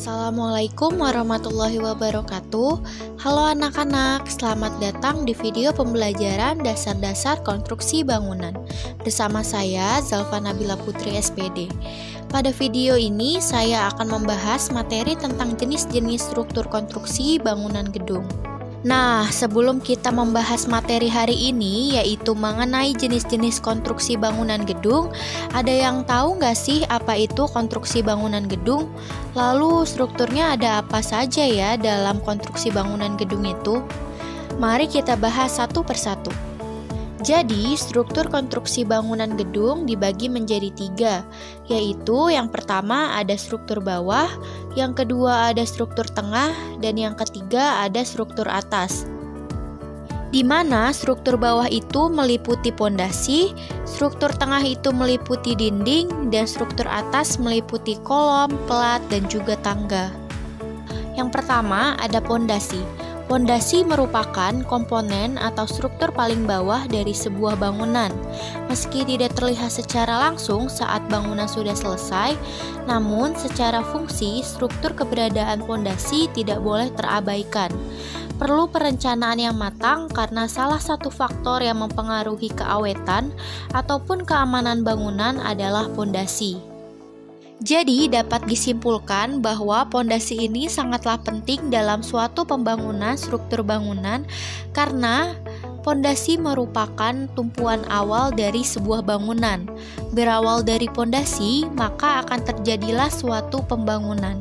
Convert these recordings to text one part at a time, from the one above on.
Assalamualaikum warahmatullahi wabarakatuh. Halo anak-anak, selamat datang di video pembelajaran dasar-dasar konstruksi bangunan. Bersama saya, Zalfa Nabila Putri SPD. Pada video ini, saya akan membahas materi tentang jenis-jenis struktur konstruksi bangunan gedung. Nah, sebelum kita membahas materi hari ini, yaitu mengenai jenis-jenis konstruksi bangunan gedung, ada yang tahu nggak sih apa itu konstruksi bangunan gedung? Lalu strukturnya ada apa saja ya dalam konstruksi bangunan gedung itu? Mari kita bahas satu persatu. Jadi, struktur konstruksi bangunan gedung dibagi menjadi 3, yaitu yang pertama ada struktur bawah, yang kedua ada struktur tengah, dan yang ketiga ada struktur atas. Di mana struktur bawah itu meliputi pondasi, struktur tengah itu meliputi dinding, dan struktur atas meliputi kolom, pelat, dan juga tangga. Yang pertama ada pondasi. Pondasi merupakan komponen atau struktur paling bawah dari sebuah bangunan. Meski tidak terlihat secara langsung saat bangunan sudah selesai, namun secara fungsi struktur keberadaan pondasi tidak boleh terabaikan. Perlu perencanaan yang matang karena salah satu faktor yang mempengaruhi keawetan ataupun keamanan bangunan adalah pondasi. Jadi dapat disimpulkan bahwa pondasi ini sangatlah penting dalam suatu pembangunan struktur bangunan karena pondasi merupakan tumpuan awal dari sebuah bangunan. Berawal dari pondasi, maka akan terjadilah suatu pembangunan.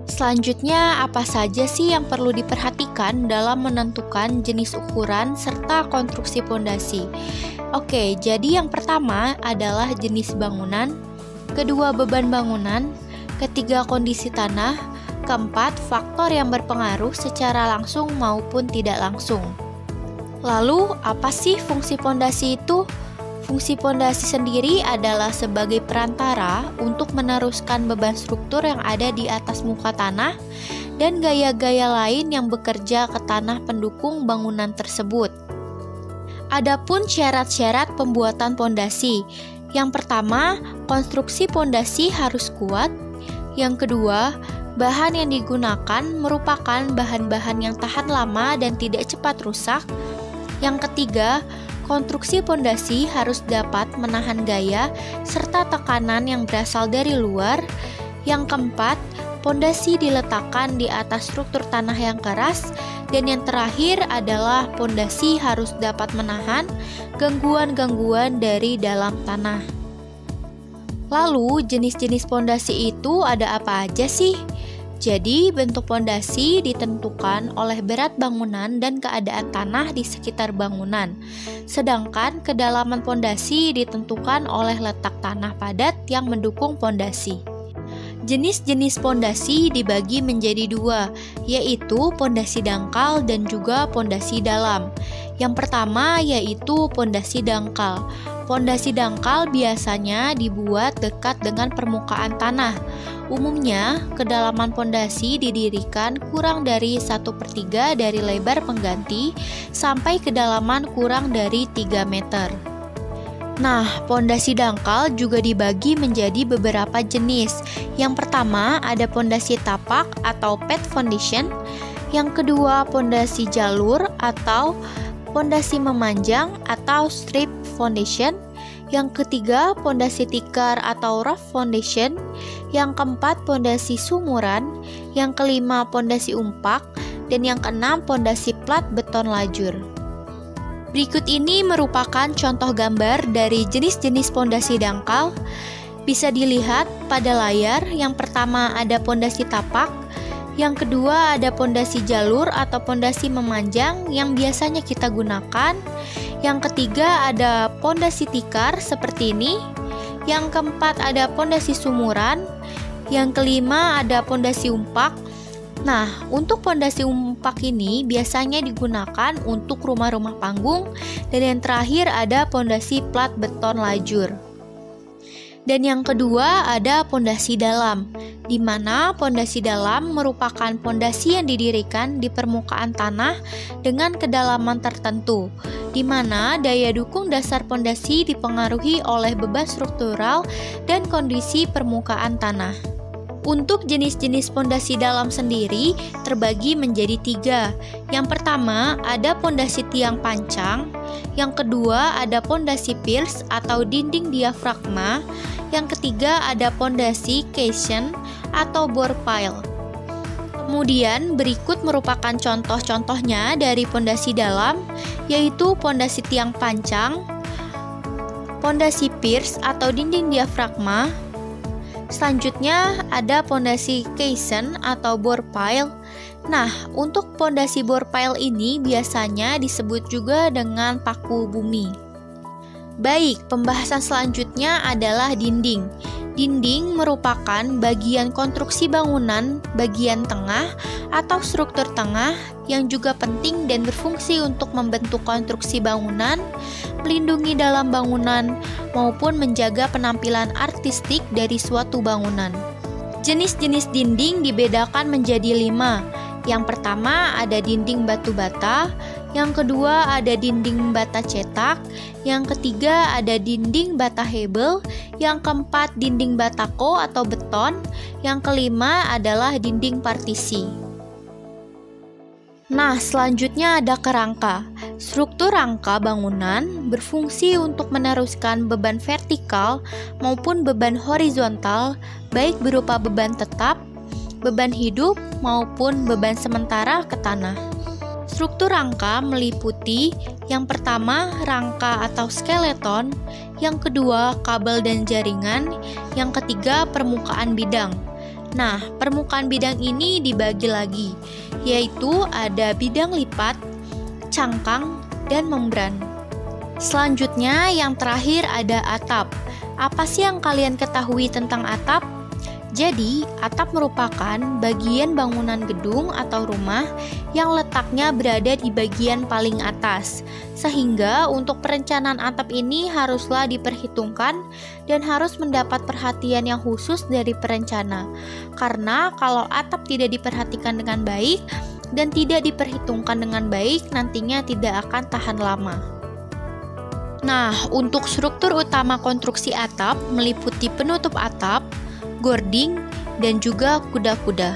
Selanjutnya, apa saja sih yang perlu diperhatikan dalam menentukan jenis ukuran serta konstruksi pondasi? Oke, jadi yang pertama adalah jenis bangunan, kedua beban bangunan, ketiga kondisi tanah, keempat faktor yang berpengaruh secara langsung maupun tidak langsung. Lalu, apa sih fungsi pondasi itu? Fungsi pondasi sendiri adalah sebagai perantara untuk meneruskan beban struktur yang ada di atas muka tanah dan gaya-gaya lain yang bekerja ke tanah pendukung bangunan tersebut. Adapun syarat-syarat pembuatan pondasi. Yang pertama, konstruksi pondasi harus kuat. Yang kedua, bahan yang digunakan merupakan bahan-bahan yang tahan lama dan tidak cepat rusak. Yang ketiga, konstruksi pondasi harus dapat menahan gaya serta tekanan yang berasal dari luar. Yang keempat, pondasi diletakkan di atas struktur tanah yang keras. Dan yang terakhir adalah pondasi harus dapat menahan gangguan-gangguan dari dalam tanah. Lalu, jenis-jenis pondasi itu ada apa aja sih? Jadi, bentuk pondasi ditentukan oleh berat bangunan dan keadaan tanah di sekitar bangunan. Sedangkan kedalaman pondasi ditentukan oleh letak tanah padat yang mendukung pondasi. Jenis-jenis pondasi dibagi menjadi 2, yaitu pondasi dangkal dan juga pondasi dalam. Yang pertama yaitu pondasi dangkal. Pondasi dangkal biasanya dibuat dekat dengan permukaan tanah. Umumnya, kedalaman pondasi didirikan kurang dari 1/3 dari lebar pengganti sampai kedalaman kurang dari 3 meter. Nah, pondasi dangkal juga dibagi menjadi beberapa jenis. Yang pertama ada pondasi tapak atau pad foundation. Yang kedua pondasi jalur atau pondasi memanjang atau strip foundation. Yang ketiga pondasi tikar atau rough foundation. Yang keempat pondasi sumuran. Yang kelima pondasi umpak. Dan yang keenam pondasi plat beton lajur. Berikut ini merupakan contoh gambar dari jenis-jenis pondasi dangkal. Bisa dilihat pada layar. Yang pertama ada pondasi tapak, yang kedua ada pondasi jalur atau pondasi memanjang yang biasanya kita gunakan. Yang ketiga ada pondasi tikar seperti ini. Yang keempat ada pondasi sumuran. Yang kelima ada pondasi umpak. Nah, untuk pondasi umpak ini biasanya digunakan untuk rumah-rumah panggung, dan yang terakhir ada pondasi plat beton lajur. Dan yang kedua ada pondasi dalam, di mana pondasi dalam merupakan pondasi yang didirikan di permukaan tanah dengan kedalaman tertentu, di mana daya dukung dasar pondasi dipengaruhi oleh beban struktural dan kondisi permukaan tanah. Untuk jenis-jenis pondasi dalam sendiri terbagi menjadi 3. Yang pertama ada pondasi tiang pancang, yang kedua ada pondasi piers atau dinding diafragma, yang ketiga ada pondasi caisson atau bore pile. Kemudian berikut merupakan contoh-contohnya dari pondasi dalam, yaitu pondasi tiang pancang, pondasi piers atau dinding diafragma. Selanjutnya ada pondasi caisson atau bore pile. Nah, untuk pondasi bore pile ini biasanya disebut juga dengan paku bumi. Baik, pembahasan selanjutnya adalah dinding. Dinding merupakan bagian konstruksi bangunan bagian tengah atau struktur tengah yang juga penting dan berfungsi untuk membentuk konstruksi bangunan, melindungi dalam bangunan, maupun menjaga penampilan artistik dari suatu bangunan. Jenis-jenis dinding dibedakan menjadi 5. Yang pertama ada dinding batu bata, yang kedua ada dinding bata cetak, yang ketiga ada dinding bata hebel, yang keempat dinding batako atau beton, yang kelima adalah dinding partisi. Nah, selanjutnya ada kerangka. Struktur rangka bangunan berfungsi untuk meneruskan beban vertikal maupun beban horizontal, baik berupa beban tetap, beban hidup, maupun beban sementara ke tanah. Struktur rangka meliputi yang pertama rangka atau skeleton, yang kedua kabel dan jaringan, yang ketiga permukaan bidang. Nah, permukaan bidang ini dibagi lagi, yaitu ada bidang lipat, cangkang, dan membran. Selanjutnya yang terakhir ada atap. Apa sih yang kalian ketahui tentang atap? Jadi, atap merupakan bagian bangunan gedung atau rumah yang letaknya berada di bagian paling atas. Sehingga untuk perencanaan atap ini haruslah diperhitungkan dan harus mendapat perhatian yang khusus dari perencana. Karena kalau atap tidak diperhatikan dengan baik dan tidak diperhitungkan dengan baik, nantinya tidak akan tahan lama. Nah, untuk struktur utama konstruksi atap meliputi penutup atap, gording, dan juga kuda-kuda.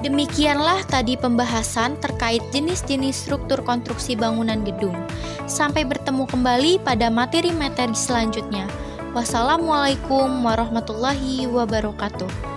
Demikianlah tadi pembahasan terkait jenis-jenis struktur konstruksi bangunan gedung. Sampai bertemu kembali pada materi-materi selanjutnya. Wassalamualaikum warahmatullahi wabarakatuh.